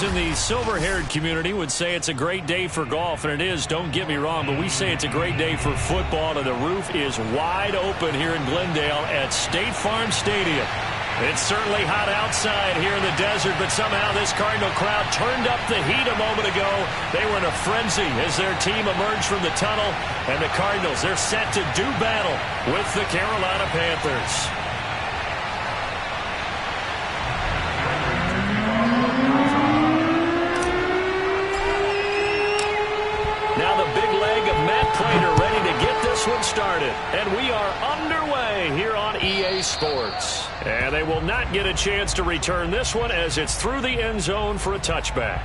Those in the silver-haired community would say it's a great day for golf, and it is, don't get me wrong, but we say it's a great day for football, and the roof is wide open here in Glendale at State Farm Stadium. It's certainly hot outside here in the desert, but somehow this Cardinal crowd turned up the heat a moment ago. They were in a frenzy as their team emerged from the tunnel, and the Cardinals, they're set to do battle with the Carolina Panthers. Now the big leg of Matt Prater ready to get this one started. And we are underway here on EA Sports. And they will not get a chance to return this one as it's through the end zone for a touchback.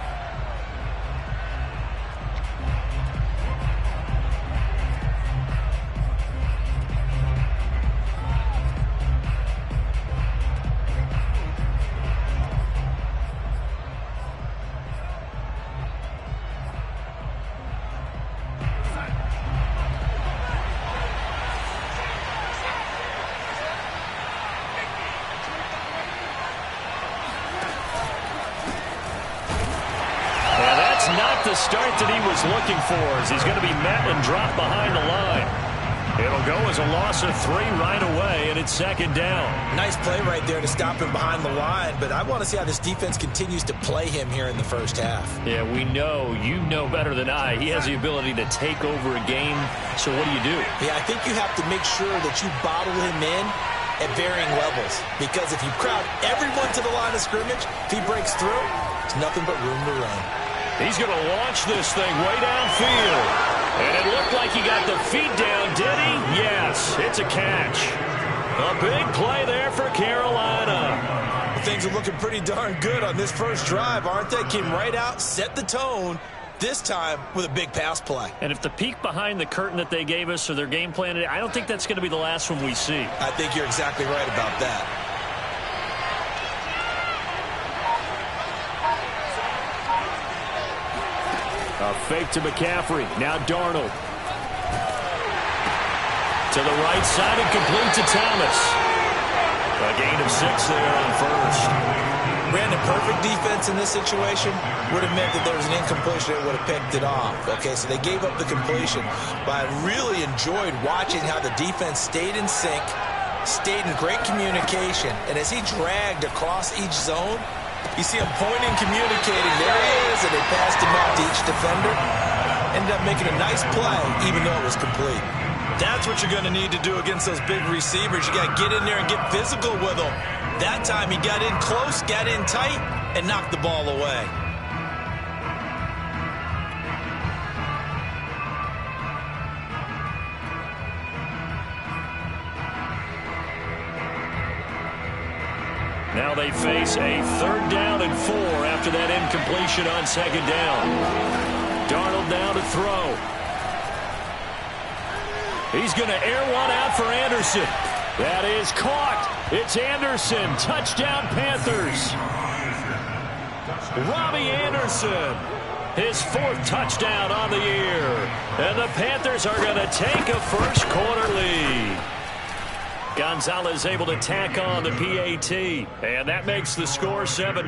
The start that he was looking for as he's going to be met and dropped behind the line. It'll go as a loss of 3 right away, and it's second down. Nice play right there to stop him behind the line, but I want to see how this defense continues to play him here in the first half. Yeah, we know, you know better than I, he has the ability to take over a game, so what do? Yeah, I think you have to make sure that you bottle him in at varying levels, because if you crowd everyone to the line of scrimmage, if he breaks through, it's nothing but room to run. He's going to launch this thing way downfield. And it looked like he got the feet down, did he? Yes, it's a catch. A big play there for Carolina. Things are looking pretty darn good on this first drive, aren't they? Came right out, set the tone, this time with a big pass play. And if the peek behind the curtain that they gave us or their game plan, I don't think that's going to be the last one we see. I think you're exactly right about that. A fake to McCaffrey. Now Darnold. To the right side and complete to Thomas. A gain of 6 there on first. Brandon, perfect defense in this situation would have meant that there was an incompletion that would have picked it off. Okay, so they gave up the completion. But I really enjoyed watching how the defense stayed in sync, stayed in great communication. And as he dragged across each zone, you see him pointing, communicating. There he is, and they passed him up to each defender. Ended up making a nice play, even though it was complete. That's what you're going to need to do against those big receivers. You got to get in there and get physical with them. That time he got in close, got in tight, and knocked the ball away. Now they face a 3rd down and 4 after that incompletion on 2nd down. Darnold now to throw. He's going to air one out for Anderson. That is caught. It's Anderson. Touchdown Panthers. Robbie Anderson. His 4th touchdown on the year. And the Panthers are going to take a first quarter lead. Gonzalez able to tack on the PAT, and that makes the score 7-0.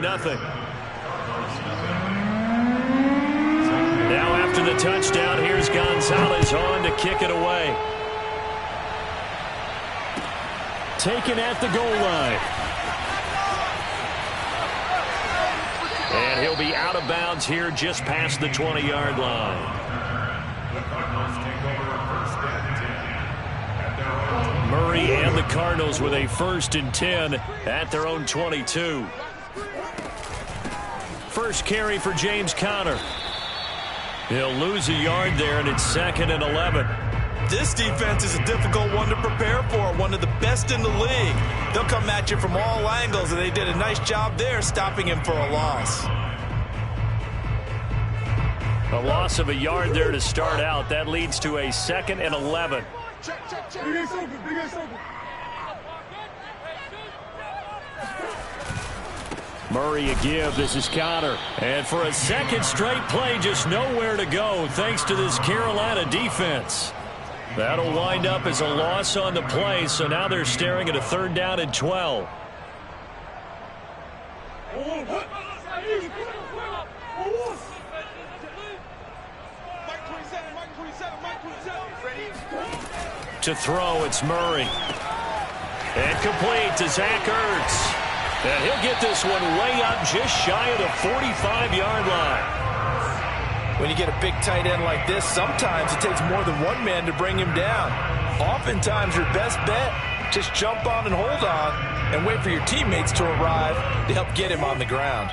Now after the touchdown, here's Gonzalez on to kick it away. Taken at the goal line. And he'll be out of bounds here just past the 20-yard line. Murray and the Cardinals with a 1st and 10 at their own 22. First carry for James Conner. He'll lose a yard there, and it's 2nd and 11. This defense is a difficult one to prepare for, one of the best in the league. They'll come at you from all angles, and they did a nice job there stopping him for a loss. A loss of a yard there to start out. That leads to a 2nd and 11. Murray a give. This is Conner. And for a 2nd straight play, just nowhere to go thanks to this Carolina defense. That'll wind up as a loss on the play, so now they're staring at a 3rd down and 12. To throw, it's Murray. And complete to Zach Ertz. And he'll get this one way up just shy of the 45-yard line. When you get a big tight end like this, sometimes it takes more than one man to bring him down. Oftentimes, your best bet, just jump on and hold on and wait for your teammates to arrive to help get him on the ground.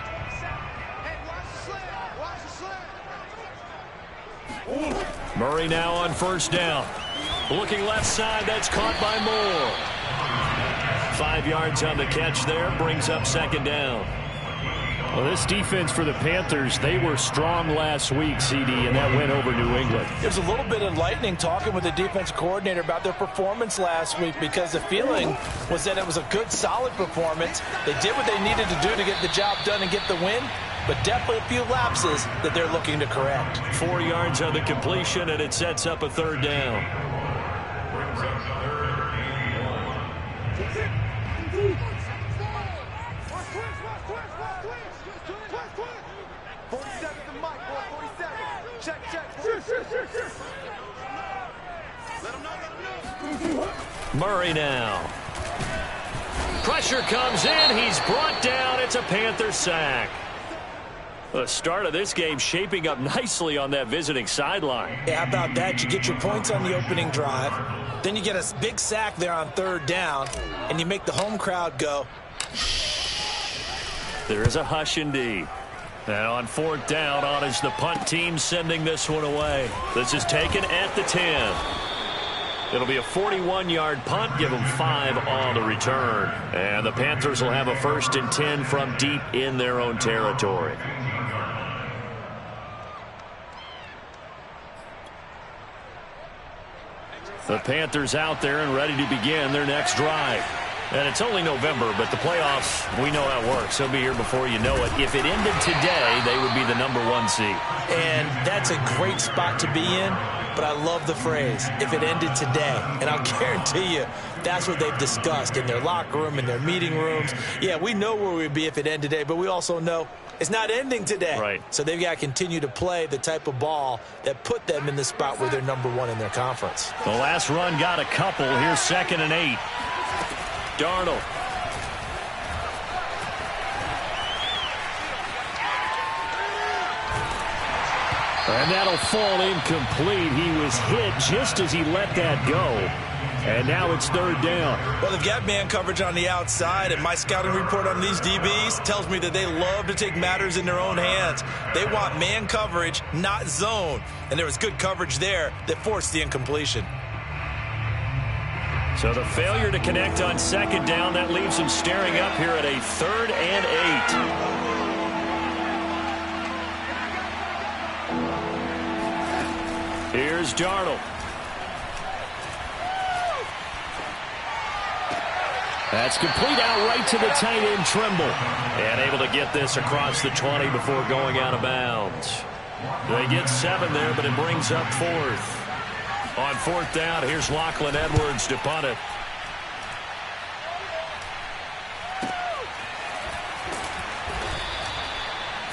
Murray now on first down. Looking left side, that's caught by Moore. 5 yards on the catch there, brings up second down. Well, this defense for the Panthers, they were strong last week, CD, and that went over New England. There's a little bit enlightening talking with the defense coordinator about their performance last week, because the feeling was that it was a good, solid performance. They did what they needed to do to get the job done and get the win, but definitely a few lapses that they're looking to correct. 4 yards on the completion, and it sets up a third down. Murray now. Pressure comes in. He's brought down. It's a Panther sack. The start of this game shaping up nicely on that visiting sideline. Yeah, how about that? You get your points on the opening drive. Then you get a big sack there on third down, and you make the home crowd go. There is a hush indeed. And on fourth down, on is the punt team sending this one away. This is taken at the 10. It'll be a 41-yard punt. Give them 5 on the return. And the Panthers will have a 1st and 10 from deep in their own territory. The Panthers out there and ready to begin their next drive. And it's only November, but the playoffs, we know how it works. They'll be here before you know it. If it ended today, they would be the #1 seed. And that's a great spot to be in, but I love the phrase, if it ended today. And I'll guarantee you, that's what they've discussed in their locker room, in their meeting rooms. Yeah, we know where we'd be if it ended today, but we also know it's not ending today. Right. So they've got to continue to play the type of ball that put them in the spot where they're #1 in their conference. The last run got a couple. Here's 2nd and 8. Darnold. And that'll fall incomplete. He was hit just as he let that go. And now it's 3rd down. Well, they've got man coverage on the outside, and my scouting report on these DBs tells me that they love to take matters in their own hands. They want man coverage, not zone. And there was good coverage there that forced the incompletion. So the failure to connect on 2nd down, that leaves him staring up here at a 3rd and 8. Here's Darnold. That's complete out right to the tight end, Trimble. And able to get this across the 20 before going out of bounds. They get 7 there, but it brings up 4th. On 4th down, here's Lachlan Edwards to punt it.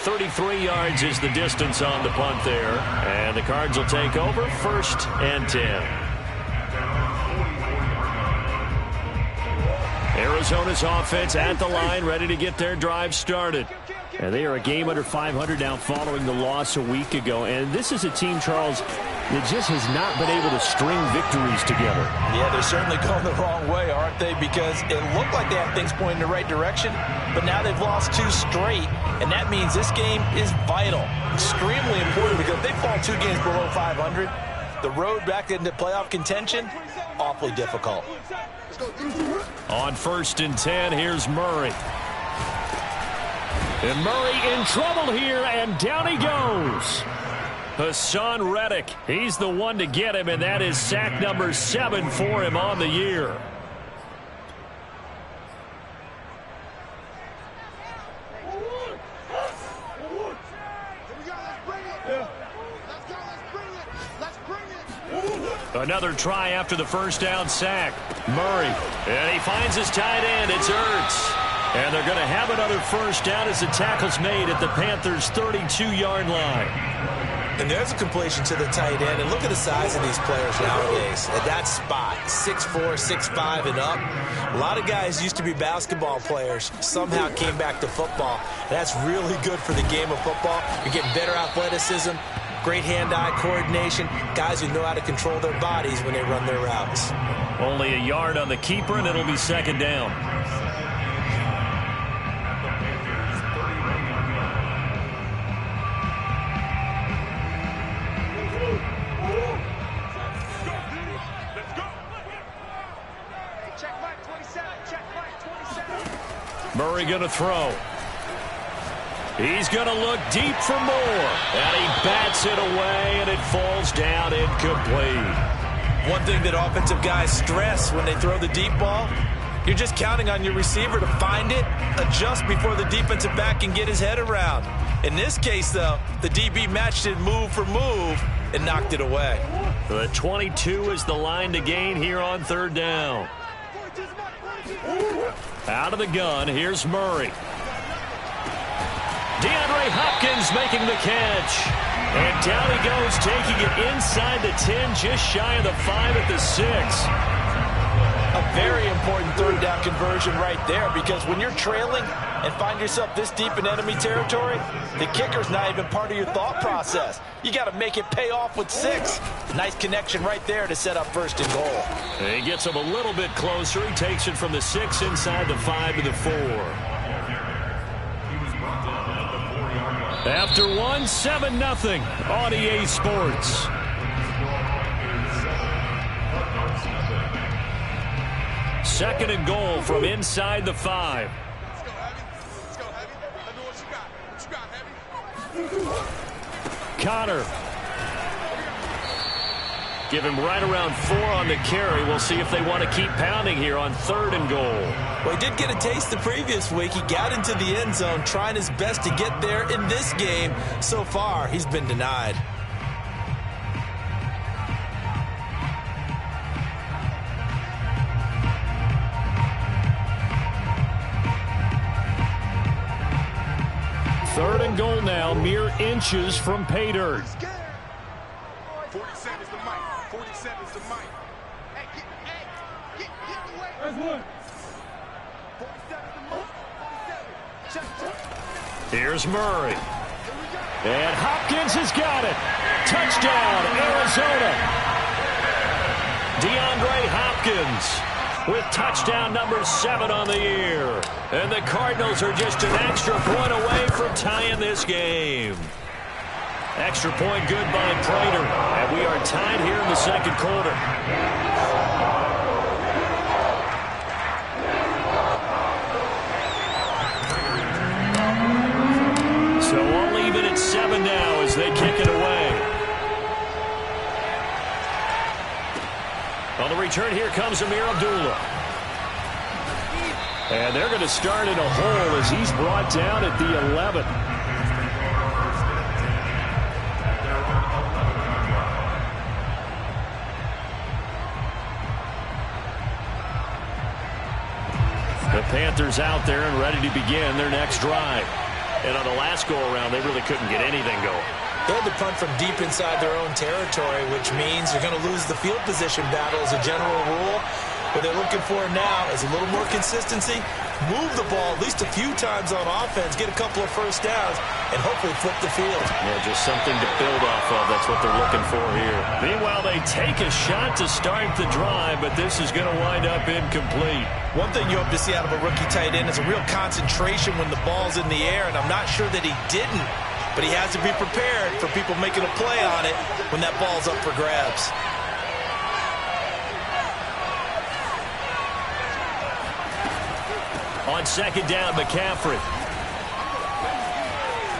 .33 yards is the distance on the punt there. And the Cards will take over 1st and 10. Arizona's offense at the line, ready to get their drive started. And they are a game under 500 now following the loss a week ago. And this is a team, Charles, that just has not been able to string victories together. Yeah, they're certainly going the wrong way, aren't they? Because it looked like they had things pointing in the right direction, but now they've lost 2 straight, and that means this game is vital, extremely important, because if they fall 2 games below 500, the road back into playoff contention, awfully difficult. On 1st and 10, here's Murray. And Murray in trouble here, and down he goes. Hassan Reddick, he's the one to get him, and that is sack number 7 for him on the year. Another try after the 1st down sack. Murray, and he finds his tight end. It's Ertz. And they're going to have another first down as the tackle's made at the Panthers' 32-yard line. And there's a completion to the tight end. And look at the size of these players nowadays. At that spot, 6'4", 6'5", and up. A lot of guys used to be basketball players, somehow came back to football. That's really good for the game of football. You're getting better athleticism, great hand-eye coordination, guys who know how to control their bodies when they run their routes. Only a yard on the keeper, and it'll be second down. Murray going to throw. He's going to look deep for more. And he bats it away, and it falls down incomplete. One thing that offensive guys stress when they throw the deep ball, you're just counting on your receiver to find it, adjust before the defensive back can get his head around. In this case, though, the DB matched it move for move and knocked it away. The 22 is the line to gain here on third down. Out of the gun, here's Murray. DeAndre Hopkins making the catch. And down he goes, taking it inside the 10, just shy of the 5 at the 6. A very important third down conversion right there, because when you're trailing and find yourself this deep in enemy territory, the kicker's not even part of your thought process. You got to make it pay off with 6. Nice connection right there to set up first and goal. He gets him a little bit closer. He takes it from the 6 inside the 5 to the 4. After 1, 7-0 on EA Sports. Second and goal from inside the 5. Connor. Give him right around 4 on the carry. We'll see if they want to keep pounding here on third and goal. Well, he did get a taste the previous week. He got into the end zone, trying his best to get there in this game. So far, he's been denied. Third and goal now, mere inches from pay dirt. 47 is the mic. 47 is the mic. Hey, get away. There's one. 47 is the mic. 47. Check. Here's Murray. And Hopkins has got it. Touchdown, Arizona. DeAndre Hopkins with touchdown number 7 on the year. And the Cardinals are just an extra point away from tying this game. Extra point good by Prater. And we are tied here in the second quarter. So only even at 7 now as they kick it away. On the return, here comes Amir Abdullah. And they're going to start in a hole as he's brought down at the 11. The Panthers out there and ready to begin their next drive. And on the last go-around, they really couldn't get anything going. They had to punt from deep inside their own territory, which means you're going to lose the field position battle as a general rule. What they're looking for now is a little more consistency, move the ball at least a few times on offense, get a couple of first downs, and hopefully flip the field. Yeah, just something to build off of. That's what they're looking for here. Meanwhile, they take a shot to start the drive, but this is going to wind up incomplete. One thing you hope to see out of a rookie tight end is a real concentration when the ball's in the air, and I'm not sure that he didn't, but he has to be prepared for people making a play on it when that ball's up for grabs. On second down, McCaffrey.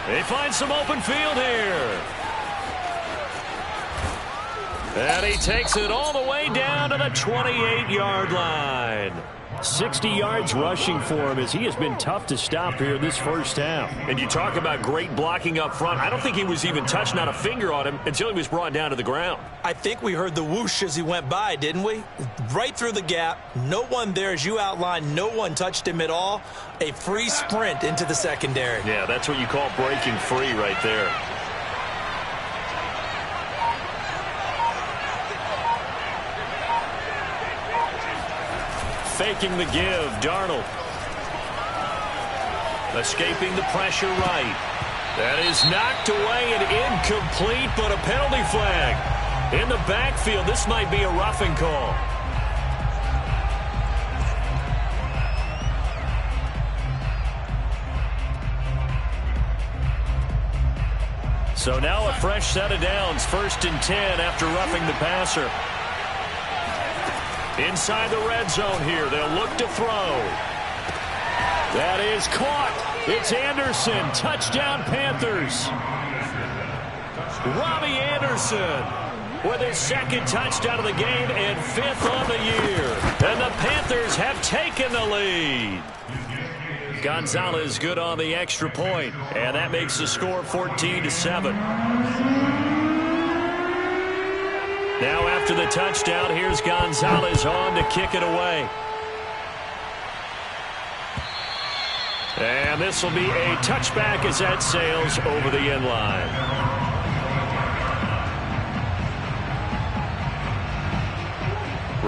They find some open field here. And he takes it all the way down to the 28-yard line. 60 yards rushing for him as he has been tough to stop here this first half. And you talk about great blocking up front. I don't think he was even touched, not a finger on him, until he was brought down to the ground. I think we heard the whoosh as he went by, didn't we? Right through the gap. No one there, as you outlined. No one touched him at all. A free sprint into the secondary. Yeah, that's what you call breaking free right there. Faking the give, Darnold. Escaping the pressure right. That is knocked away and incomplete, but a penalty flag. In the backfield, this might be a roughing call. So now a fresh set of downs, 1st and 10 after roughing the passer. Inside the red zone here, they'll look to throw. That is caught. It's Anderson. Touchdown, Panthers. Robbie Anderson with his 2nd touchdown of the game and 5th on the year. And the Panthers have taken the lead. Gonzalez good on the extra point, and that makes the score 14-7. Now after the touchdown, here's Gonzalez on to kick it away. And this will be a touchback as that sails over the end line.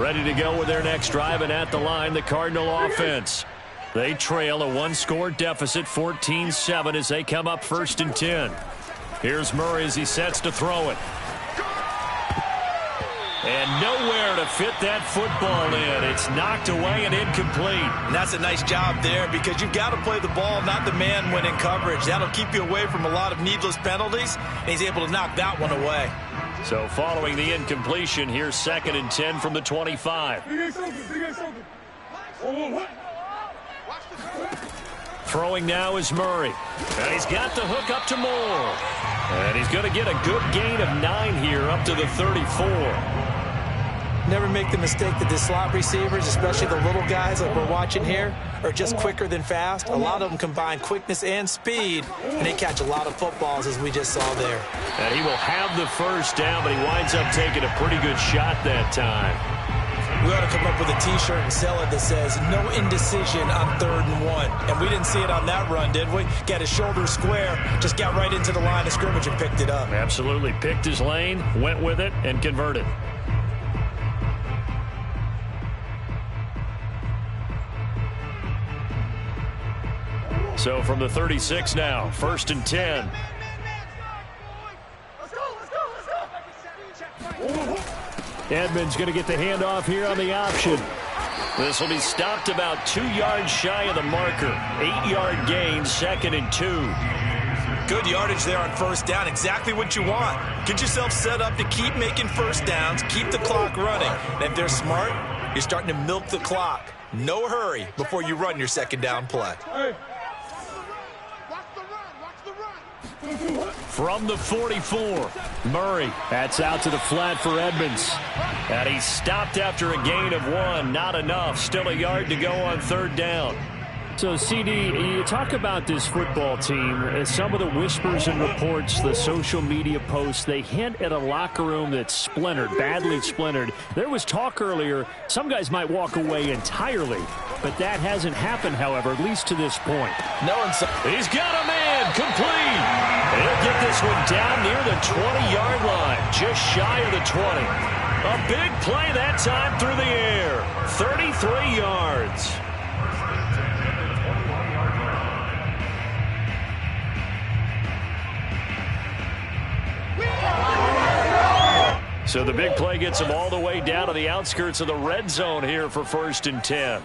Ready to go with their next drive, and at the line, the Cardinal offense. They trail a 1-score deficit, 14-7, as they come up 1st and 10. Here's Murray as he sets to throw it. And nowhere to fit that football in. It's knocked away and incomplete. And that's a nice job there, because you've got to play the ball, not the man when in coverage. That'll keep you away from a lot of needless penalties, and he's able to knock that one away. So following the incompletion, here's 2nd and 10 from the 25. Throwing now is Murray. And he's got the hook up to Moore. And he's going to get a good gain of 9 here up to the 34. Never make the mistake that the slot receivers, especially the little guys like we're watching here, are just quicker than fast. A lot of them combine quickness and speed, and they catch a lot of footballs, as we just saw there. And he will have the first down, but he winds up taking a pretty good shot that time. We ought to come up with a T-shirt and sell it that says, no indecision on 3rd and 1. And we didn't see it on that run, did we? Got his shoulder square, just got right into the line of scrimmage and picked it up. Absolutely. Picked his lane, went with it, and converted. So from the 36 now, 1st and 10. Edmonds going to get the handoff here on the option. This will be stopped about 2 yards shy of the marker. 8-yard gain, 2nd and 2. Good yardage there on 1st down. Exactly what you want. Get yourself set up to keep making 1st downs, keep the clock running. And if they're smart, you're starting to milk the clock. No hurry before you run your 2nd down play. From the 44, Murray. That's out to the flat for Edmonds. And he stopped after a gain of 1. Not enough. Still a yard to go on 3rd down. So, CD, you talk about this football team. Some of the whispers and reports, the social media posts, they hint at a locker room that's splintered, badly splintered. There was talk earlier, some guys might walk away entirely. But that hasn't happened, however, at least to this point. He's got a man, complete. He'll get this one down near the 20-yard line, just shy of the 20. A big play that time through the air, 33 yards. So the big play gets him all the way down to the outskirts of the red zone here for 1st and 10.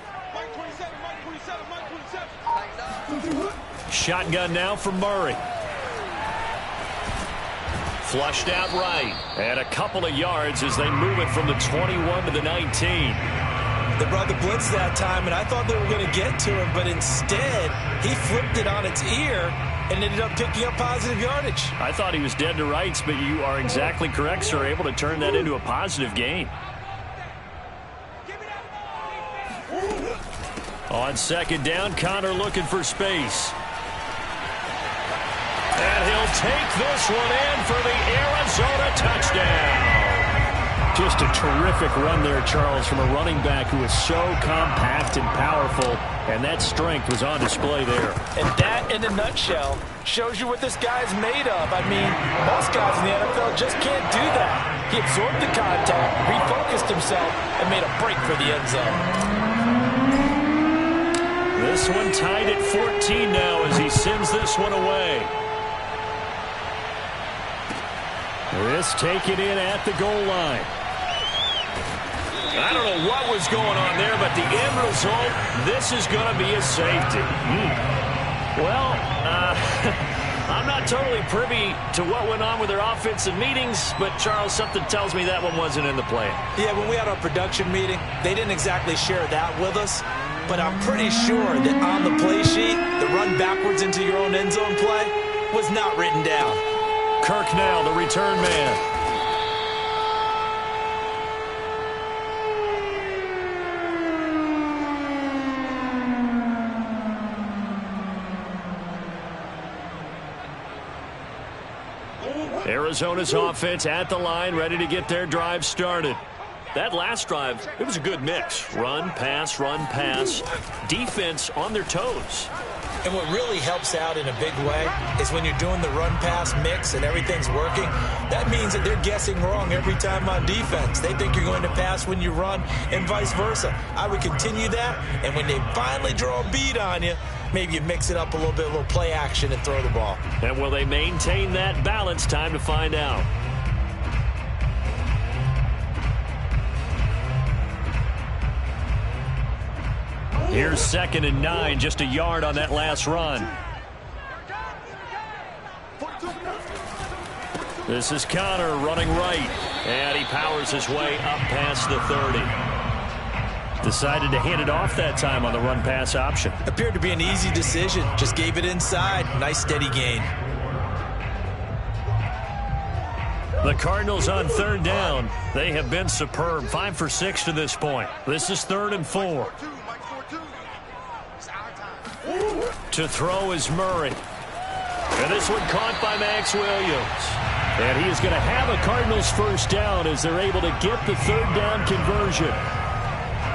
Shotgun now for Murray. Flushed out right. And a couple of yards as they move it from the 21 to the 19. They brought the blitz that time, and I thought they were going to get to him, but instead he flipped it on its ear and ended up picking up positive yardage. I thought he was dead to rights, but you are exactly correct, sir. Able to turn that into a positive gain. On second down, Connor looking for space. And he'll take this one in for the Arizona touchdown. Just a terrific run there, Charles, from a running back who is so compact and powerful, and that strength was on display there. And that, in a nutshell, shows you what this guy's made of. I mean, most guys in the NFL just can't do that. He absorbed the contact, refocused himself, and made a break for the end zone. This one tied at 14 now as he sends this one away. This taken in at the goal line. I don't know what was going on there, but the end result, this is going to be a safety. Well, I'm not totally privy to what went on with their offensive meetings, but, Charles, something tells me that one wasn't in the plan. Yeah, when we had our production meeting, they didn't exactly share that with us, but I'm pretty sure that on the play sheet, the run backwards into your own end zone play was not written down. Kirk now, the return man. Arizona's offense at the line, ready to get their drive started. That last drive, it was a good mix. Run, pass, defense on their toes. And what really helps out in a big way is when you're doing the run-pass mix and everything's working, that means that they're guessing wrong every time on defense. They think you're going to pass when you run and vice versa. I would continue that, and when they finally draw a beat on you, maybe you mix it up a little bit, a little play action, and throw the ball. And will they maintain that balance? Time to find out. Here's 2nd and 9, just a yard on that last run. This is Connor running right, and he powers his way up past the 30. Decided to hand it off that time on the run-pass option. Appeared to be an easy decision. Just gave it inside. Nice steady gain. The Cardinals on 3rd down. They have been superb. 5 for 6 to this point. This is 3rd and 4. To throw is Murray. And this one caught by Max Williams. And he is going to have a Cardinals first down as they're able to get the 3rd down conversion.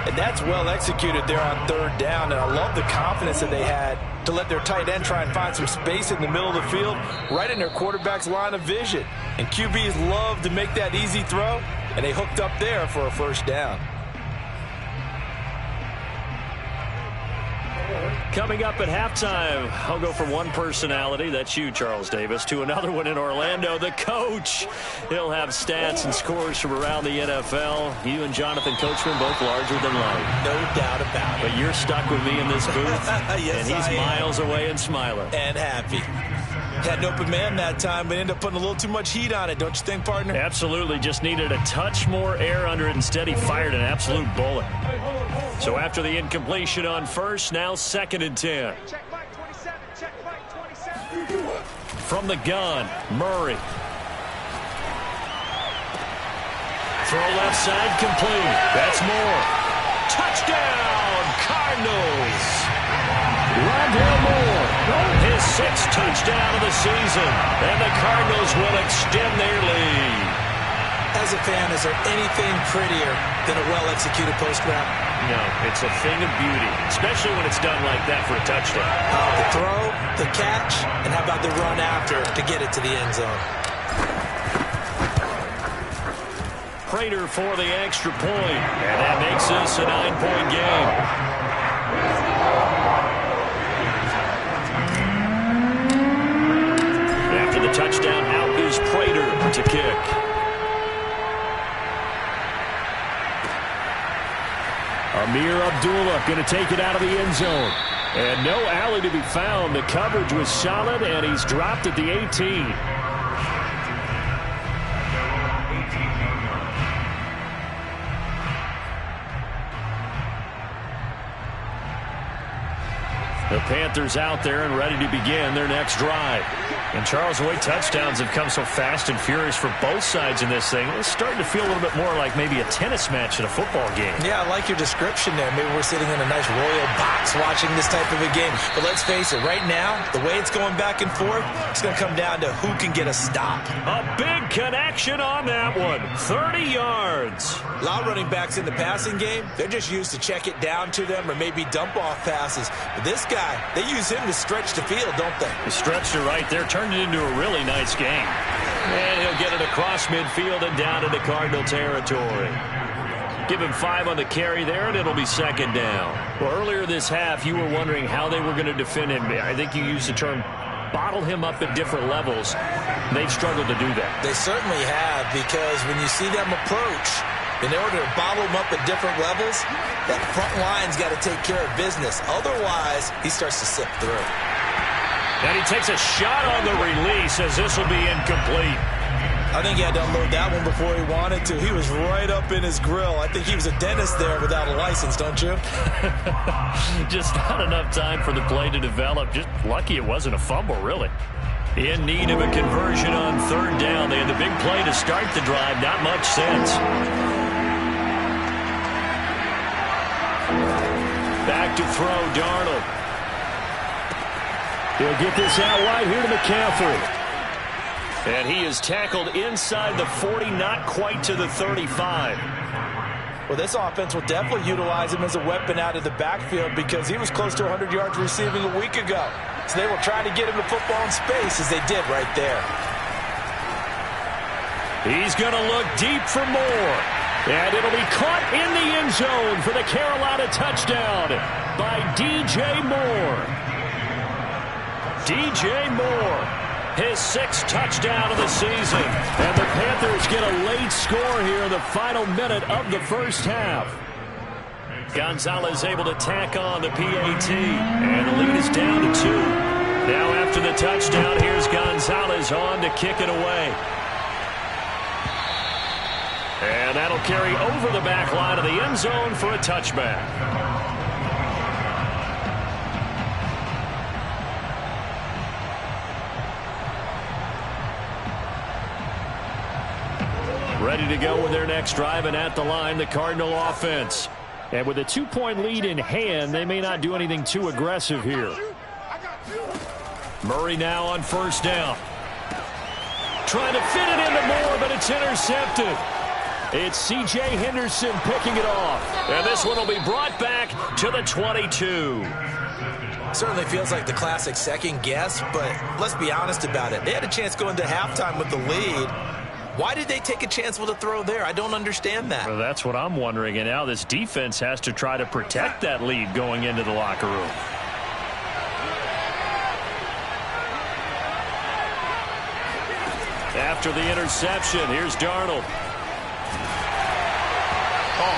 And that's well executed there on 3rd down. And I love the confidence that they had to let their tight end try and find some space in the middle of the field, right in their quarterback's line of vision. And QBs love to make that easy throw, and they hooked up there for a first down. Coming up at halftime, I'll go from one personality, that's you, Charles Davis, to another one in Orlando, the coach. He'll have stats and scores from around the NFL. You and Jonathan Coachman both larger than life. No doubt about it. But you're stuck with me in this booth, yes, and he's miles away and smiling. And happy. Had an open man that time, but ended up putting a little too much heat on it, don't you think, partner? Absolutely. Just needed a touch more air under it. Instead, he fired an absolute bullet. So after the incompletion on first, now 2nd and 10. From the gun, Murray. Throw left side, complete. That's more. Touchdown, Cardinals. Rondale Moore, his 6th touchdown of the season. And the Cardinals will extend their lead. As a fan, is there anything prettier than a well-executed post route? No, it's a thing of beauty, especially when it's done like that for a touchdown. The throw, the catch, and how about the run after to get it to the end zone? Prater for the extra point, and that makes this a 9-point game. After the touchdown, out is Prater to kick. Amir Abdullah going to take it out of the end zone. And no alley to be found. The coverage was solid, and he's dropped at the 18. The Panthers out there and ready to begin their next drive. And Charles, the way touchdowns have come so fast and furious for both sides in this thing, it's starting to feel a little bit more like maybe a tennis match at a football game. Yeah, I like your description there. Maybe we're sitting in a nice royal box watching this type of a game. But let's face it, right now, the way it's going back and forth, it's going to come down to who can get a stop. A big connection on that one. 30 yards. A lot of running backs in the passing game, they're just used to check it down to them or maybe dump off passes. But this guy, they use him to stretch the field, don't they? He stretched it right there, turned it into a really nice game. And he'll get it across midfield and down into Cardinal territory. Give him 5 on the carry there, and it'll be second down. Well, earlier this half, you were wondering how they were going to defend him. I think you used the term bottle him up at different levels. They've struggled to do that. They certainly have, because when you see them approach, in order to bottle him up at different levels, that front line's got to take care of business. Otherwise, he starts to slip through. And he takes a shot on the release as this will be incomplete. I think he had to unload that one before he wanted to. He was right up in his grill. I think he was a dentist there without a license, don't you? Just not enough time for the play to develop. Just lucky it wasn't a fumble, really. In need of a conversion on third down. They had the big play to start the drive. Not much sense. Back to throw, Darnold. He'll get this out wide here to McCaffrey. And he is tackled inside the 40, not quite to the 35. Well, this offense will definitely utilize him as a weapon out of the backfield because he was close to 100 yards receiving a week ago. So they will try to get him the football in space as they did right there. He's going to look deep for more. And it'll be caught in the end zone for the Carolina touchdown by DJ Moore. DJ Moore, his 6th touchdown of the season. And the Panthers get a late score here in the final minute of the first half. Gonzalez able to tack on the PAT. And the lead is down to 2. Now after the touchdown, here's Gonzalez on to kick it away. And that'll carry over the back line of the end zone for a touchback. Ready to go with their next drive, and at the line, the Cardinal offense. And with a 2-point lead in hand, they may not do anything too aggressive here. Murray now on first down. Trying to fit it into Moore, but it's intercepted. It's C.J. Henderson picking it off. And this one will be brought back to the 22. Certainly feels like the classic second guess, but let's be honest about it. They had a chance going to halftime with the lead. Why did they take a chance with a throw there? I don't understand that. Well, that's what I'm wondering. And now this defense has to try to protect that lead going into the locker room. After the interception, here's Darnold.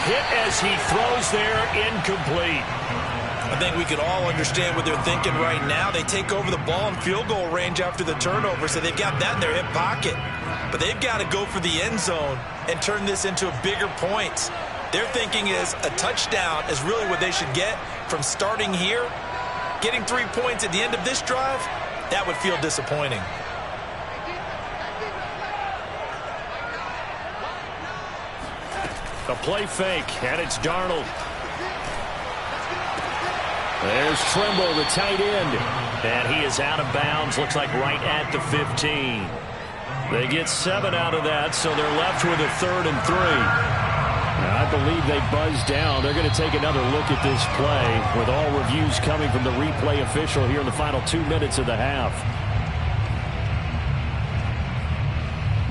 Hit as he throws there, incomplete. I think we could all understand what they're thinking right now. They take over the ball in field goal range after the turnover, so they've got that in their hip pocket. But they've got to go for the end zone and turn this into a bigger point. Their thinking is a touchdown is really what they should get from starting here. Getting 3 points at the end of this drive, that would feel disappointing. A play fake, and it's Darnold. There's Trimble, the tight end. And he is out of bounds, looks like right at the 15. They get 7 out of that, so they're left with a 3rd and 3. Now, I believe they buzzed down. They're going to take another look at this play with all reviews coming from the replay official here in the final 2 minutes of the half.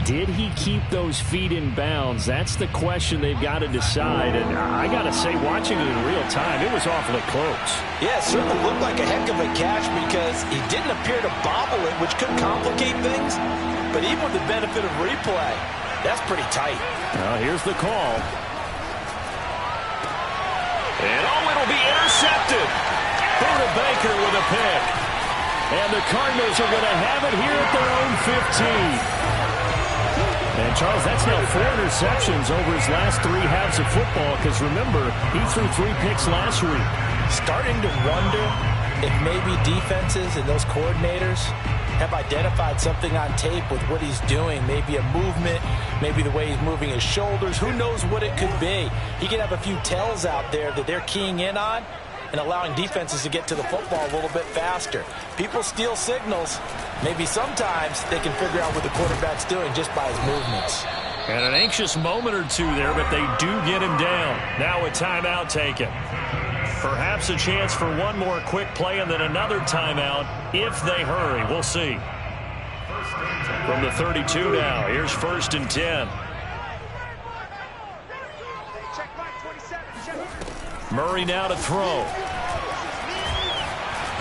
Did he keep those feet in bounds? That's the question they've got to decide. And I got to say, watching it in real time, it was awfully close. Yeah, it certainly looked like a heck of a catch because he didn't appear to bobble it, which could complicate things. But even with the benefit of replay, that's pretty tight. Here's the call. And it'll be intercepted. Buda Baker with a pick. And the Cardinals are going to have it here at their own 15. And, Charles, that's now 4 interceptions over his last 3 halves of football because, remember, he threw 3 picks last week. Starting to wonder if maybe defenses and those coordinators have identified something on tape with what he's doing, maybe a movement, maybe the way he's moving his shoulders, who knows what it could be. He could have a few tells out there that they're keying in on and allowing defenses to get to the football a little bit faster. People steal signals. Maybe sometimes they can figure out what the quarterback's doing just by his movements. And an anxious moment or two there, but they do get him down. Now a timeout taken. Perhaps a chance for one more quick play and then another timeout if they hurry. We'll see. From the 32 now, here's 1st and 10. Murray now to throw.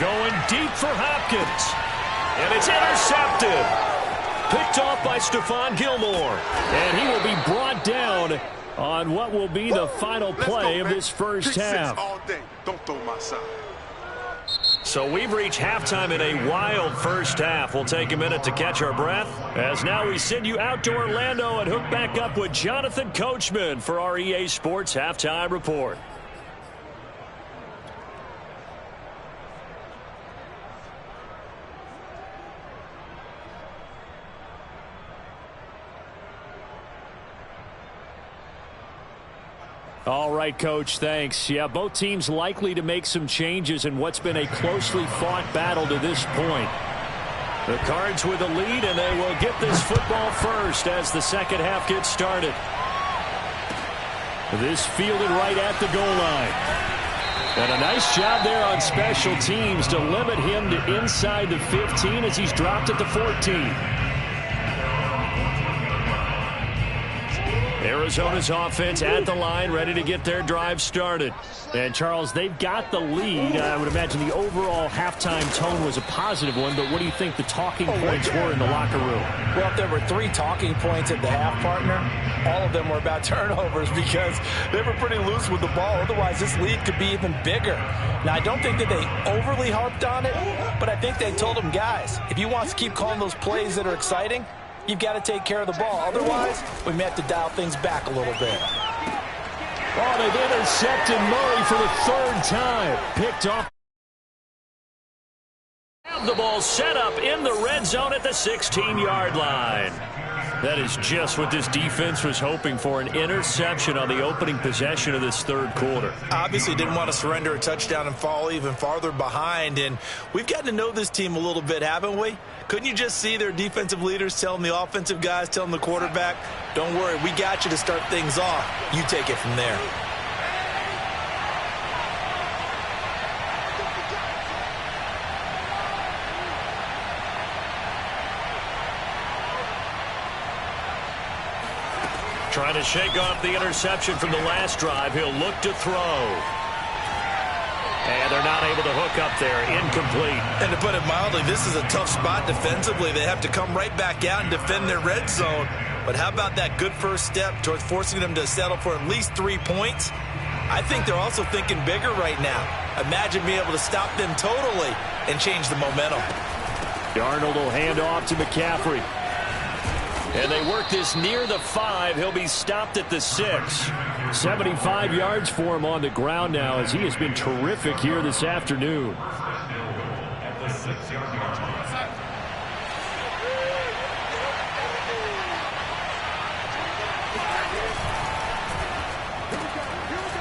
Going deep for Hopkins. And it's intercepted. Picked off by Stephon Gilmore. And he will be brought down on what will be the final play of this first half. All day. Don't throw my side. So we've reached halftime in a wild first half. We'll take a minute to catch our breath as now we send you out to Orlando and hook back up with Jonathan Coachman for our EA Sports Halftime Report. All right, Coach, thanks. Yeah, both teams likely to make some changes in what's been a closely fought battle to this point. The Cards with the lead, and they will get this football first as the second half gets started. This fielded right at the goal line. And a nice job there on special teams to limit him to inside the 15 as he's dropped at the 14. Arizona's offense at the line, ready to get their drive started. And, Charles, they've got the lead. I would imagine the overall halftime tone was a positive one, but what do you think the talking points were in the locker room? Well, if there were 3 talking points at the half, partner, all of them were about turnovers because they were pretty loose with the ball. Otherwise, this lead could be even bigger. Now, I don't think that they overly harped on it, but I think they told them, guys, if you want to keep calling those plays that are exciting, you've got to take care of the ball. Otherwise, we may have to dial things back a little bit. Oh, they've intercepted Murray for the 3rd time. Picked off. Have the ball set up in the red zone at the 16-yard line. That is just what this defense was hoping for, an interception on the opening possession of this 3rd quarter. Obviously didn't want to surrender a touchdown and fall even farther behind, and we've gotten to know this team a little bit, haven't we? Couldn't you just see their defensive leaders telling the offensive guys, telling the quarterback, don't worry, we got you to start things off. You take it from there. Trying to shake off the interception from the last drive. He'll look to throw. And they're not able to hook up there. Incomplete. And to put it mildly, this is a tough spot defensively. They have to come right back out and defend their red zone. But how about that good first step towards forcing them to settle for at least 3 points? I think they're also thinking bigger right now. Imagine being able to stop them totally and change the momentum. Darnold will hand off to McCaffrey. And they work this near the 5. He'll be stopped at the 6. 75 yards for him on the ground now as he has been terrific here this afternoon. At the 6-yard line.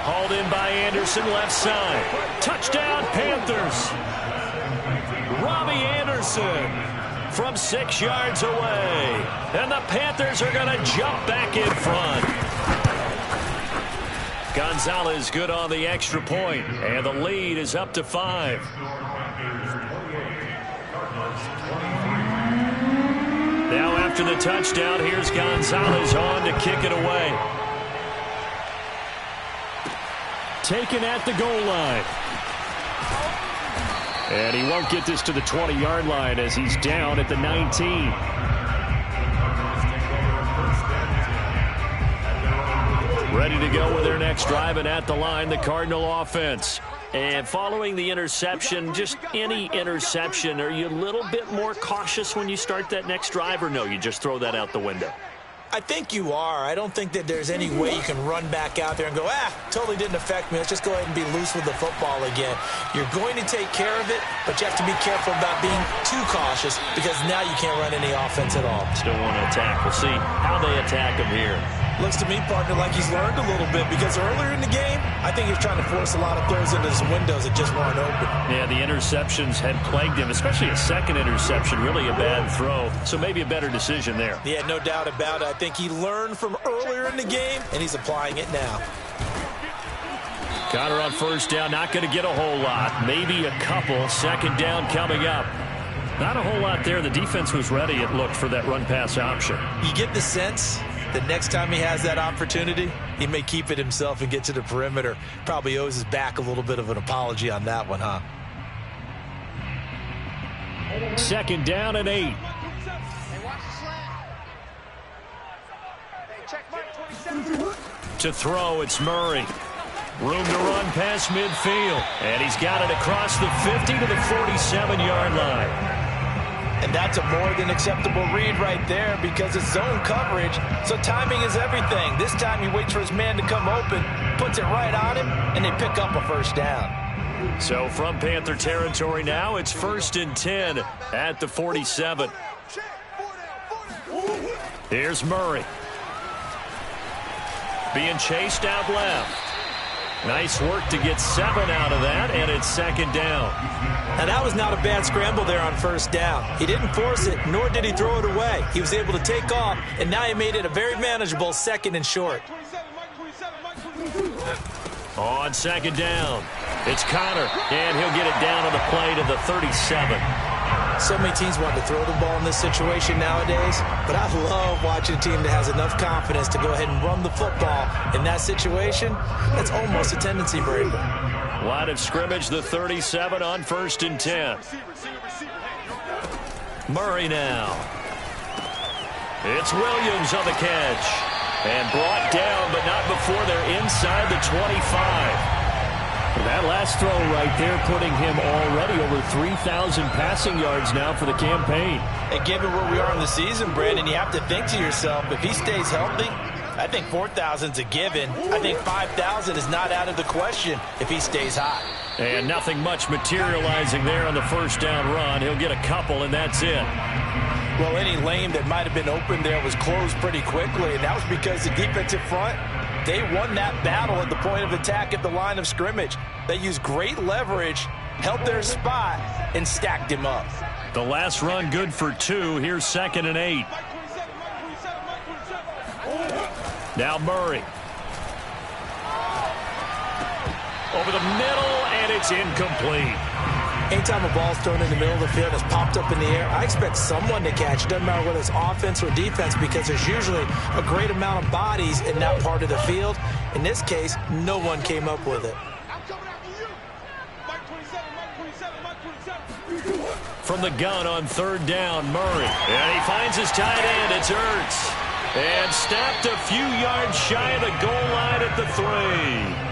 Hauled in by Anderson, left side. Touchdown, Panthers. Robbie Anderson from 6 yards away. And the Panthers are going to jump back in front. Gonzalez good on the extra point, and the lead is up to 5. Now after the touchdown, here's Gonzalez on to kick it away. Taken at the goal line. And he won't get this to the 20-yard line as he's down at the 19. Ready to go with their next drive, and at the line, the Cardinal offense. And following the interception, just any interception, are you a little bit more cautious when you start that next drive, or no, you just throw that out the window? I think you are. I don't think that there's any way you can run back out there and go, totally didn't affect me. Let's just go ahead and be loose with the football again. You're going to take care of it, but you have to be careful about being too cautious because now you can't run any offense at all. Still want to attack. We'll see how they attack him here. Looks to me, partner, like he's learned a little bit because earlier in the game, I think he was trying to force a lot of throws into some windows that just weren't open. Yeah, the interceptions had plagued him, especially a second interception, really a bad throw. So maybe a better decision there. Yeah, no doubt about it. I think he learned from earlier in the game, and he's applying it now. Connor on first down, not going to get a whole lot. Maybe a couple. Second down coming up. Not a whole lot there. The defense was ready, it looked, for that run-pass option. You get the sense the next time he has that opportunity, he may keep it himself and get to the perimeter. Probably owes his back a little bit of an apology on that one, huh? Second down and 8. Hey, watch the slant. Hey, check Mike 27. To throw, it's Murray. Room to run past midfield. And he's got it across the 50 to the 47-yard line. And that's a more than acceptable read right there because it's zone coverage, so timing is everything. This time he waits for his man to come open, puts it right on him, and they pick up a first down. So from Panther territory now, it's 1st and 10 at the 47. Here's Murray. Being chased out left. Nice work to get 7 out of that, and it's second down. Now, that was not a bad scramble there on first down. He didn't force it, nor did he throw it away. He was able to take off, and now he made it a very manageable second and short. On second down, it's Connor, and he'll get it down on the play to the 37. So many teams want to throw the ball in this situation nowadays, but I love watching a team that has enough confidence to go ahead and run the football. In that situation, that's almost a tendency breaker. Line of scrimmage, the 37 on 1st and 10. Murray now. It's Williams on the catch. And brought down, but not before they're inside the 25. That last throw right there putting him already over 3,000 passing yards now for the campaign. And given where we are in the season, Brandon, you have to think to yourself, if he stays healthy, I think 4,000's a given. I think 5,000 is not out of the question if he stays hot. And nothing much materializing there on the first down run. He'll get a couple, and that's it. Well, any lane that might have been open there was closed pretty quickly, and that was because the defensive front, they won that battle at the point of attack at the line of scrimmage. They used great leverage, held their spot, and stacked him up. The last run good for 2. Here's 2nd and 8. Now Murray. Over the middle, and it's incomplete. Anytime a ball's thrown in the middle of the field, it's popped up in the air, I expect someone to catch it. Doesn't matter whether it's offense or defense because there's usually a great amount of bodies in that part of the field. In this case, no one came up with it. From the gun on 3rd down, Murray. And he finds his tight end. It's Ertz. And stopped a few yards shy of the goal line at the 3.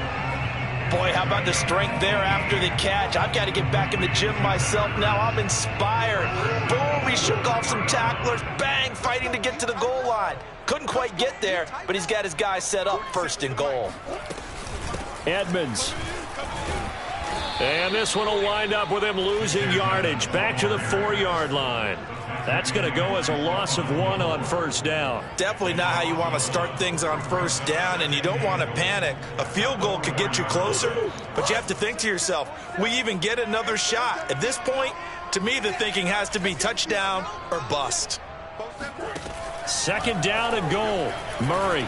Boy, how about the strength there after the catch? I've got to get back in the gym myself now. I'm inspired. Boom, he shook off some tacklers. Bang, fighting to get to the goal line. Couldn't quite get there, but he's got his guy set up 1st and goal. Edmonds. And this one will wind up with him losing yardage. Back to the 4-yard line. That's going to go as a loss of 1 on 1st down. Definitely not how you want to start things on 1st down, and you don't want to panic. A field goal could get you closer, but you have to think to yourself, we even get another shot. At this point, to me, the thinking has to be touchdown or bust. 2nd down and goal. Murray.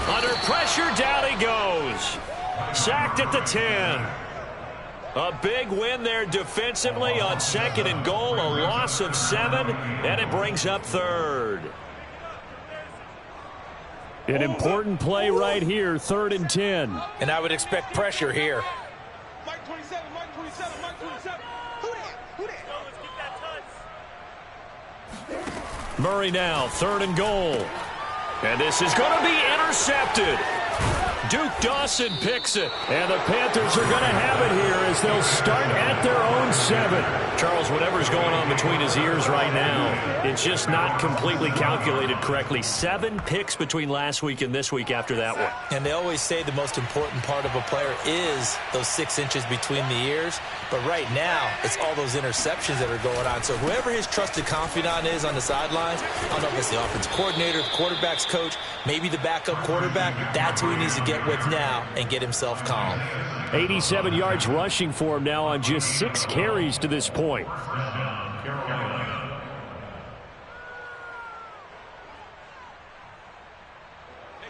Under pressure, down he goes. Sacked at the 10. A big win there defensively on 2nd and goal. A loss of 7, and it brings up 3rd. An important play right here, 3rd and 10. And I would expect pressure here. Mike 27, Mike 27, Mike 27. Who that? Murray now, 3rd and goal. And this is going to be intercepted. Duke Dawson picks it, and the Panthers are going to have it here as they'll start at their own 7. Charles, because whatever's going on between his ears right now, it's just not completely calculated correctly. 7 picks between last week and this week after that one. And they always say the most important part of a player is those 6 inches between the ears. But right now, it's all those interceptions that are going on. So whoever his trusted confidant is on the sidelines, I don't know if it's the offensive coordinator, the quarterback's coach, maybe the backup quarterback, that's who he needs to get with now and get himself calm. 87 yards rushing for him now on just 6 carries to this point.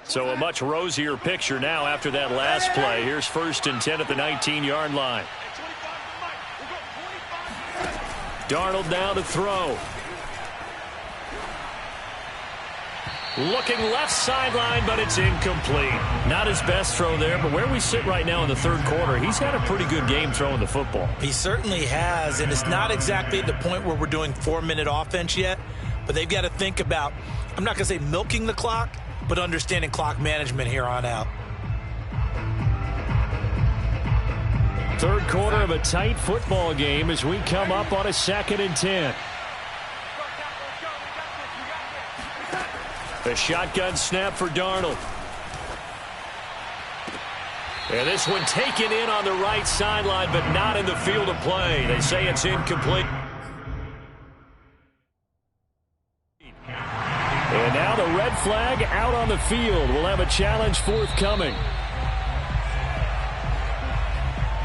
So a much rosier picture now after that last play. Here's 1st and 10 at the 19-yard line. Darnold now to throw. Looking left sideline, but it's incomplete. Not his best throw there, but where we sit right now in the 3rd quarter, he's had a pretty good game throwing the football. He certainly has, and it's not exactly at the point where we're doing 4-minute offense yet, but they've got to think about, I'm not going to say milking the clock, but understanding clock management here on out. 3rd quarter of a tight football game as we come up on a 2nd and 10. The shotgun snap for Darnold. And this one taken in on the right sideline, but not in the field of play. They say it's incomplete. And now the red flag out on the field. We'll have a challenge forthcoming.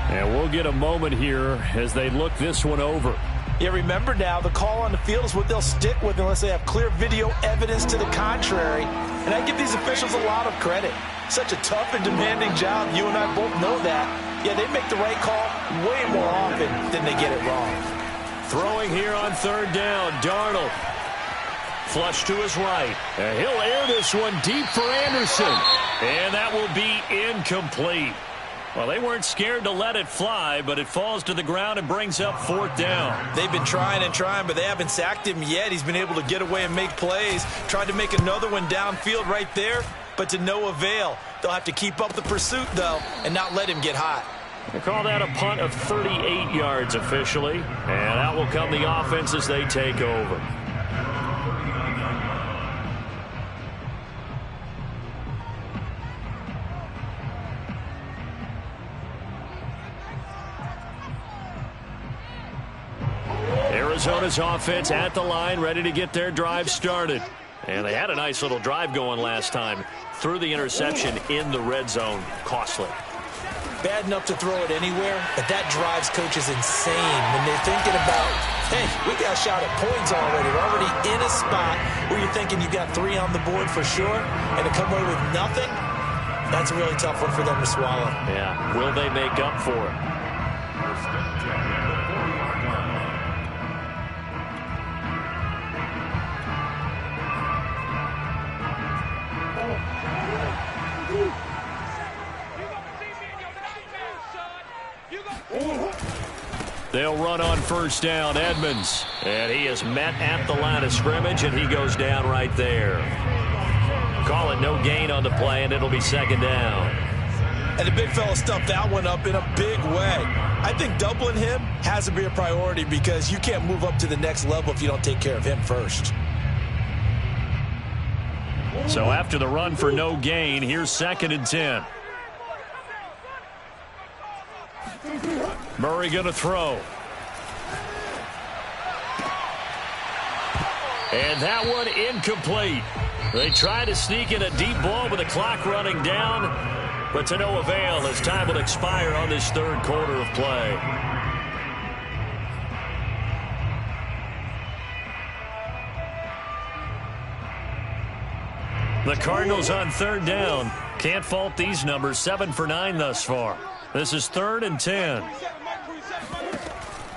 And we'll get a moment here as they look this one over. Yeah, remember now, the call on the field is what they'll stick with unless they have clear video evidence to the contrary. And I give these officials a lot of credit. Such a tough and demanding job. You and I both know that. Yeah, they make the right call way more often than they get it wrong. Throwing here on 3rd down, Darnold. Flush to his right. And he'll air this one deep for Anderson. And that will be incomplete. Well, they weren't scared to let it fly, but it falls to the ground and brings up 4th down. They've been trying and trying, but they haven't sacked him yet. He's been able to get away and make plays. Tried to make another one downfield right there, but to no avail. They'll have to keep up the pursuit, though, and not let him get hot. They call that a punt of 38 yards officially, and out will come the offense as they take over. Arizona's offense at the line, ready to get their drive started. And they had a nice little drive going last time. Threw the interception in the red zone. Costly. Bad enough to throw it anywhere, but that drives coaches insane when they're thinking about, hey, we got a shot at points already. We're already in a spot where you're thinking you got 3 on the board for sure, and to come away with nothing, that's a really tough one for them to swallow. Yeah, will they make up for it? They'll run on 1st down, Edmonds. And he is met at the line of scrimmage, and he goes down right there. Call it no gain on the play, and it'll be 2nd down. And the big fella stuffed that one up in a big way. I think doubling him has to be a priority because you can't move up to the next level if you don't take care of him first. So after the run for no gain, here's 2nd and 10. Murray going to throw. And that one incomplete. They try to sneak in a deep ball with the clock running down, but to no avail as time will expire on this 3rd quarter of play. The Cardinals on 3rd down. Can't fault these numbers. 7 for 9 thus far. This is 3rd and 10.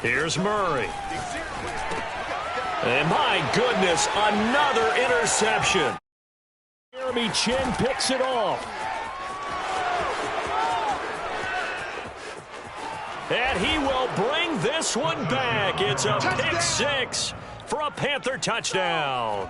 Here's Murray. And my goodness, another interception. Jeremy Chin picks it off. And he will bring this one back. It's a pick 6 for a Panther touchdown.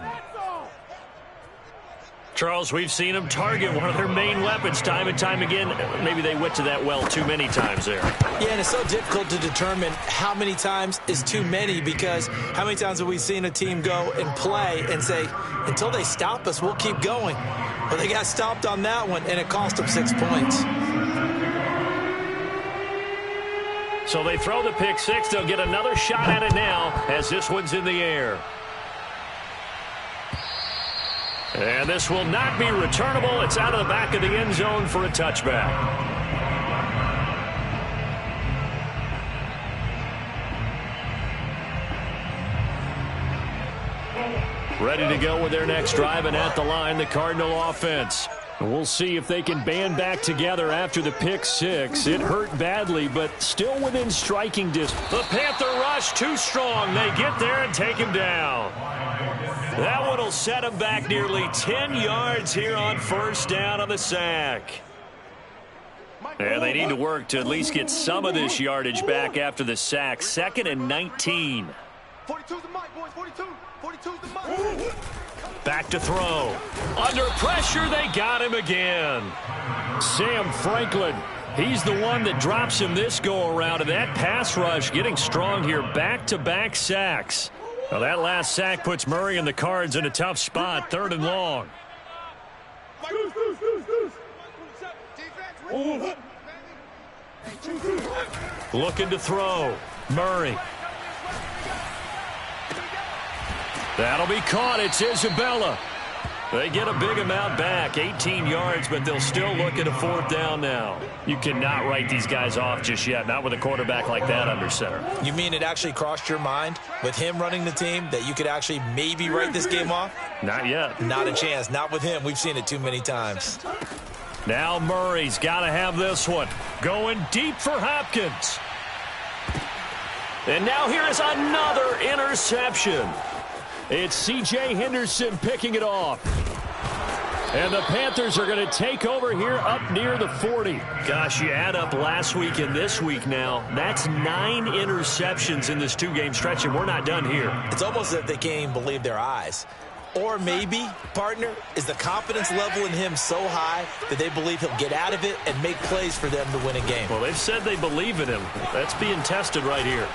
Charles, we've seen them target one of their main weapons time and time again. Maybe they went to that well too many times there. Yeah, and it's so difficult to determine how many times is too many, because how many times have we seen a team go and play and say, until they stop us, we'll keep going. But they got stopped on that one, and it cost them 6 points. So they throw the pick six. They'll get another shot at it now as this one's in the air. And this will not be returnable. It's out of the back of the end zone for a touchback. Ready to go with their next drive, and at the line, the Cardinal offense. And we'll see if they can band back together after the pick six. It hurt badly, but still within striking distance. The Panther rush too strong. They get there and take him down. That one will set him back nearly 10 yards here on first down on the sack. And they need to work to at least get some of this yardage back after the sack. 2nd and 19. 42's the mic, boys. 42's the mic. Back to throw. Under pressure, they got him again. Sam Franklin, he's the one that drops him this go-around. And that pass rush getting strong here. Back-to-back sacks. Well, that last sack puts Murray and the Cards in a tough spot. 3rd and long. Looking to throw. Murray. That'll be caught. It's Isabella. They get a big amount back, 18 yards, but they'll still look at a 4th down now. You cannot write these guys off just yet, not with a quarterback like that under center. You mean it actually crossed your mind with him running the team that you could actually maybe write this game off? Not yet. Not a chance. Not with him. We've seen it too many times. Now Murray's got to have this one. Going deep for Hopkins. And now here is another interception. It's C.J. Henderson picking it off. And the Panthers are going to take over here up near the 40. Gosh, you add up last week and this week now. That's 9 interceptions in this 2-game stretch, and we're not done here. It's almost as if they can't even believe their eyes. Or maybe, partner, is the confidence level in him so high that they believe he'll get out of it and make plays for them to win a game. Well, they've said they believe in him. That's being tested right here.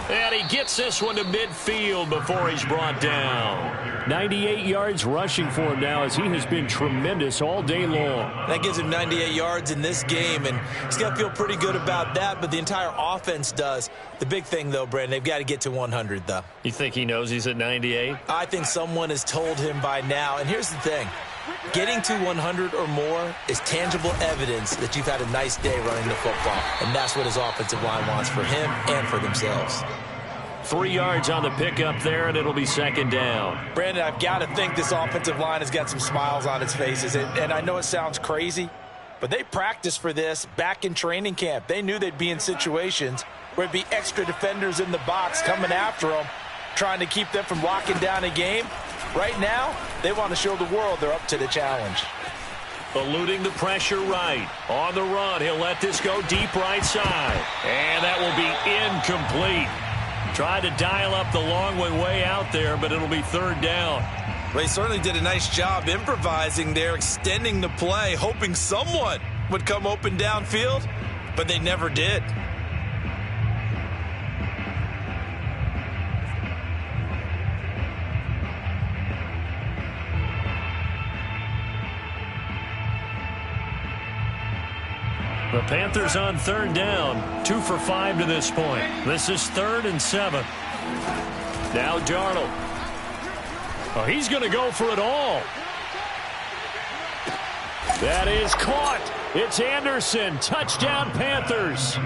And he gets this one to midfield before he's brought down. 98 yards rushing for him now, as he has been tremendous all day long. That gives him 98 yards in this game, and he's got to feel pretty good about that, but the entire offense does. The big thing, though, Brandon, they've got to get to 100, though. You think he knows he's at 98? I think someone has told him by now, and here's the thing. Getting to 100 or more is tangible evidence that you've had a nice day running the football, and that's what his offensive line wants for him and for themselves. 3 yards on the pickup there, and it'll be 2nd down. Brandon, I've got to think this offensive line has got some smiles on its faces, and I know it sounds crazy, but they practiced for this back in training camp. They knew they'd be in situations where it'd be extra defenders in the box coming after them, trying to keep them from locking down a game. Right now, they want to show the world they're up to the challenge. Eluding the pressure right. On the run, he'll let this go deep right side. And that will be incomplete. Tried to dial up the long one way out there, but it'll be 3rd down. Well, he certainly did a nice job improvising there, extending the play, hoping someone would come open downfield, but they never did. The Panthers on 3rd down, 2 for 5 to this point. This is 3rd and 7. Now Darnold. Oh, he's going to go for it all. That is caught. It's Anderson. Touchdown, Panthers.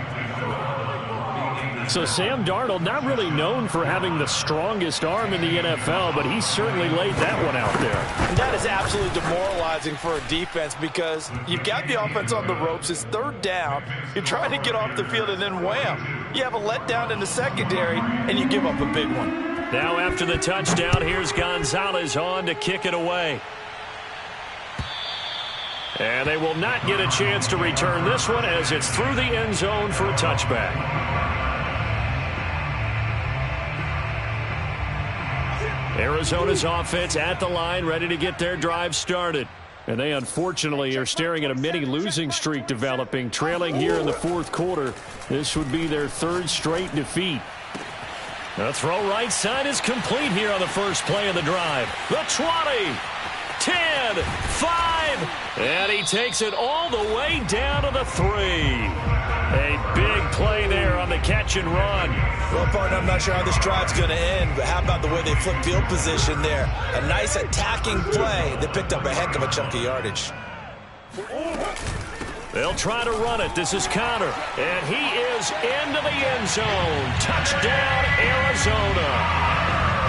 So Sam Darnold, not really known for having the strongest arm in the NFL, but he certainly laid that one out there. And that is absolutely demoralizing for a defense, because you've got the offense on the ropes. It's 3rd down. You're trying to get off the field, and then wham, you have a letdown in the secondary, and you give up a big one. Now after the touchdown, here's Gonzalez on to kick it away. And they will not get a chance to return this one, as it's through the end zone for a touchback. Arizona's offense at the line, ready to get their drive started. And they unfortunately are staring at a mini losing streak developing, trailing here in the fourth quarter. This would be their third straight defeat. The throw right side is complete here on the first play of the drive. The 20, 10, 5, and he takes it all the way down to the 3. A big play there on the catch and run. Well, partner, I'm not sure how this drive's going to end, but how about the way they flip field position there? A nice attacking play that picked up a heck of a chunk of yardage. They'll try to run it. This is Conner, and he is into the end zone. Touchdown, Arizona.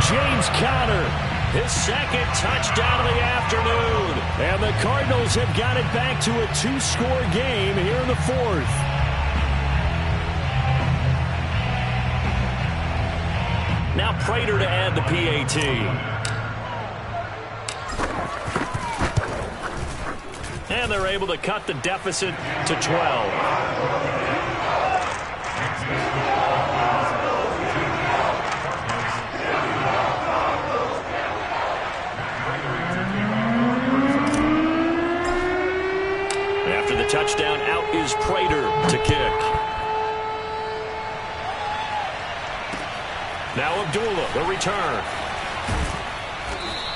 James Conner, his second touchdown of the afternoon. And the Cardinals have got it back to a 2-score game here in the fourth. Now Prater to add the PAT. And they're able to cut the deficit to 12. After the touchdown, out is Prater to kick. Now Abdullah, the return.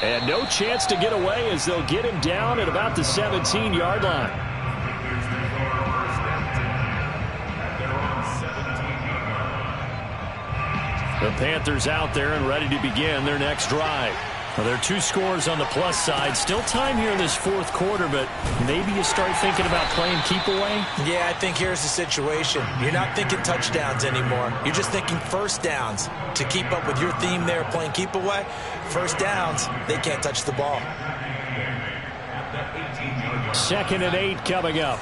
And no chance to get away as they'll get him down at about the 17-yard line. The Panthers out there and ready to begin their next drive. Well, there are 2 scores on the plus side. Still time here in this fourth quarter, but maybe you start thinking about playing keep away? Yeah, I think here's the situation. You're not thinking touchdowns anymore. You're just thinking first downs. To keep up with your theme there, playing keep away, first downs, they can't touch the ball. 2nd and 8 coming up.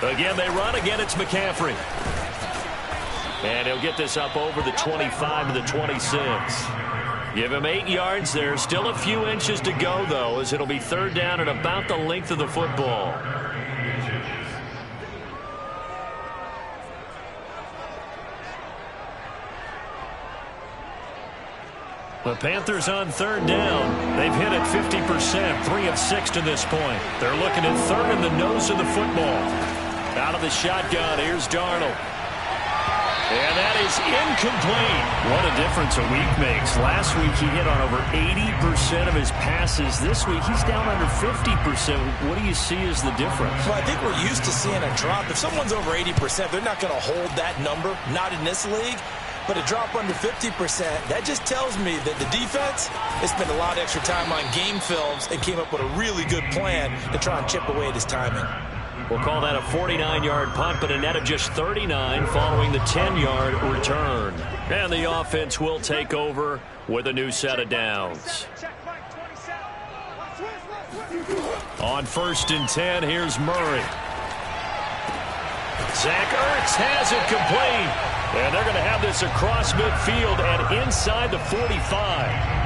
Again, they run. Again, it's McCaffrey. And he'll get this up over the 25 to the 26. Give him 8 yards there. Still a few inches to go, though, as it'll be third down at about the length of the football. The Panthers on third down. They've hit it 50%, 3 of 6 to this point. They're looking at third in the nose of the football. Out of the shotgun, here's Darnold. And that is incomplete. What a difference a week makes. Last week he hit on over 80% of his passes. This week he's down under 50%. What do you see as the difference? Well, I think we're used to seeing a drop. If someone's over 80%, they're not going to hold that number. Not in this league. But a drop under 50%, that just tells me that the defense has spent a lot of extra time on game films and came up with a really good plan to try and chip away at his timing. We'll call that a 49-yard punt, but a net of just 39 following the 10-yard return. And the offense will take over with a new set of downs. On 1st and 10, here's Murray. Zach Ertz has it complete. And they're going to have this across midfield and inside the 45.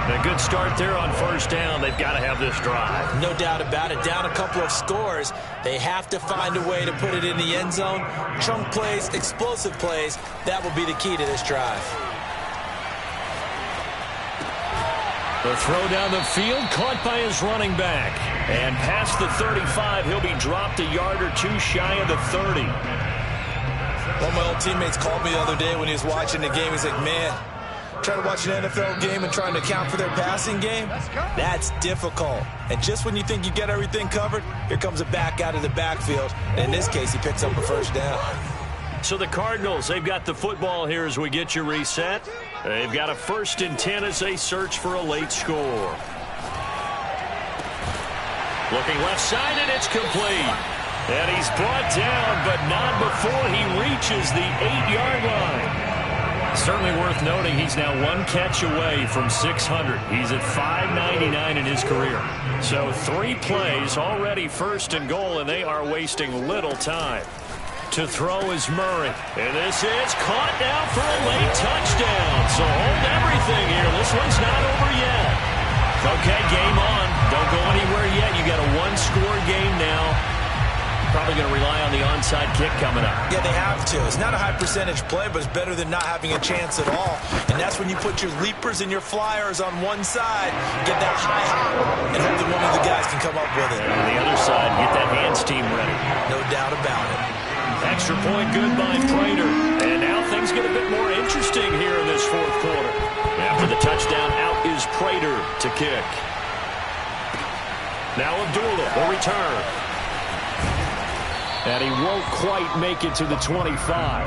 A good start there on first down. They've got to have this drive. No doubt about it. Down a couple of scores. They have to find a way to put it in the end zone. Chunk plays, explosive plays. That will be the key to this drive. The throw down the field, caught by his running back. And past the 35, he'll be dropped a yard or 2 shy of the 30. One of my old teammates called me the other day when he was watching the game. He's like, man, trying to watch an NFL game and trying to account for their passing game, that's difficult. And just when you think you get everything covered, here comes a back out of the backfield. And in this case, he picks up a first down. So the Cardinals, they've got the football here as we get you reset. They've got a 1st and 10 as they search for a late score. Looking left side, and it's complete. And he's brought down, but not before he reaches the 8-yard line. Certainly worth noting he's now 1 catch away from 600. He's at 599 in his career. So 3 plays, already 1st and goal, and they are wasting little time. To throw is Murray. And this is caught now for a late touchdown. So hold everything here. This one's not over yet. Okay, game on. Don't go anywhere yet. You got a 1-score game now. Probably going to rely on on the onside kick coming up. Yeah, they have to. It's not a high percentage play, but it's better than not having a chance at all. And that's when you put your leapers and your flyers on one side, get that high hop, and hope that one of the guys can come up with it. And on the other side, get that hands team ready. No doubt about it. Extra point good by Prater. And now things get a bit more interesting here in this fourth quarter. After the touchdown, out is Prater to kick. Now Abdullah will return. And he won't quite make it to the 25.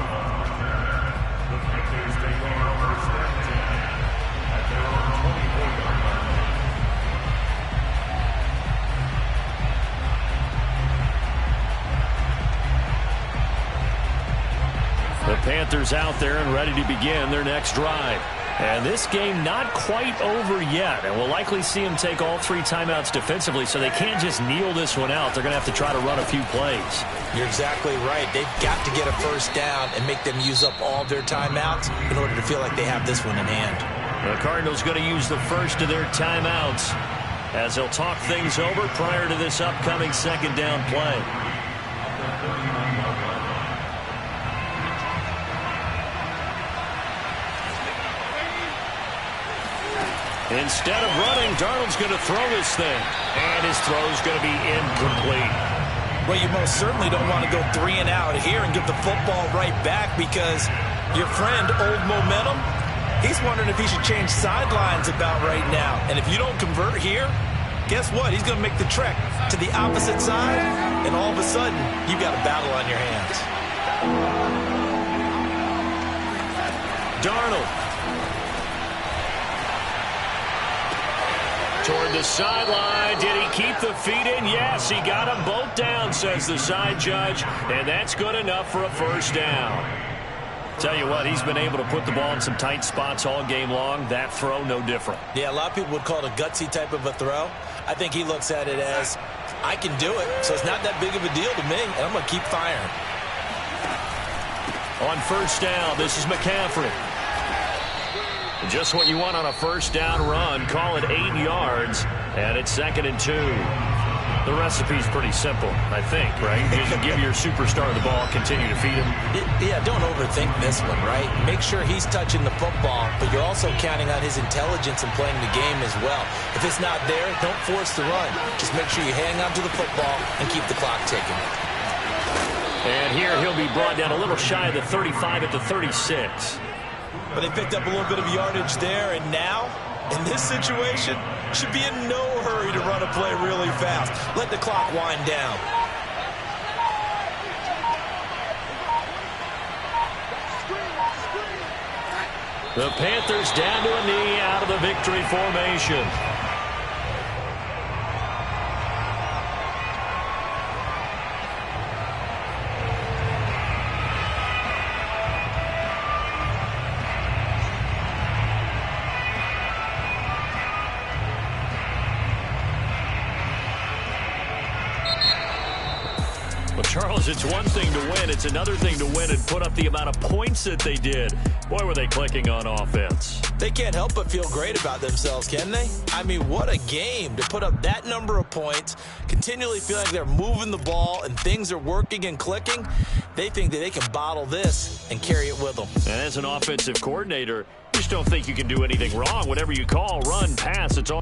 The Panthers out there and ready to begin their next drive. And this game not quite over yet. And we'll likely see them take all 3 timeouts defensively, so they can't just kneel this one out. They're going to have to try to run a few plays. You're exactly right. They've got to get a first down and make them use up all their timeouts in order to feel like they have this one in hand. The Cardinals going to use the first of their timeouts as they'll talk things over prior to this upcoming second down play. Instead of running, Darnold's going to throw this thing. And his throw's going to be incomplete. Well, you most certainly don't want to go 3 and out here and give the football right back because your friend, Old Momentum, he's wondering if he should change sidelines about right now. And if you don't convert here, guess what? He's going to make the trek to the opposite side, and all of a sudden, you've got a battle on your hands. Darnold. Toward the sideline. Did he keep the feet in? Yes, he got them both down, says the side judge. And that's good enough for a first down. Tell you what, he's been able to put the ball in some tight spots all game long. That throw, no different. Yeah, a lot of people would call it a gutsy type of a throw. I think he looks at it as, I can do it, so it's not that big of a deal to me, and I'm going to keep firing. On first down, this is McCaffrey. Just what you want on a first down run. Call it 8 yards, and it's 2nd and 2. The recipe's pretty simple, I think, right? You just give your superstar the ball, continue to feed him. Yeah, don't overthink this one, right? Make sure he's touching the football, but you're also counting on his intelligence in playing the game as well. If it's not there, don't force the run. Just make sure you hang on to the football and keep the clock ticking. And here he'll be brought down a little shy of the 35 at the 36. But they picked up a little bit of yardage there, and now, in this situation, should be in no hurry to run a play really fast. Let the clock wind down. The Panthers down to a knee out of the victory formation. Charles, it's one thing to win. It's another thing to win and put up the amount of points that they did. Boy, were they clicking on offense. They can't help but feel great about themselves, can they? I mean, what a game to put up that number of points, continually feel like they're moving the ball and things are working and clicking. They think that they can bottle this and carry it with them. And as an offensive coordinator, you just don't think you can do anything wrong. Whatever you call, run, pass, it's all.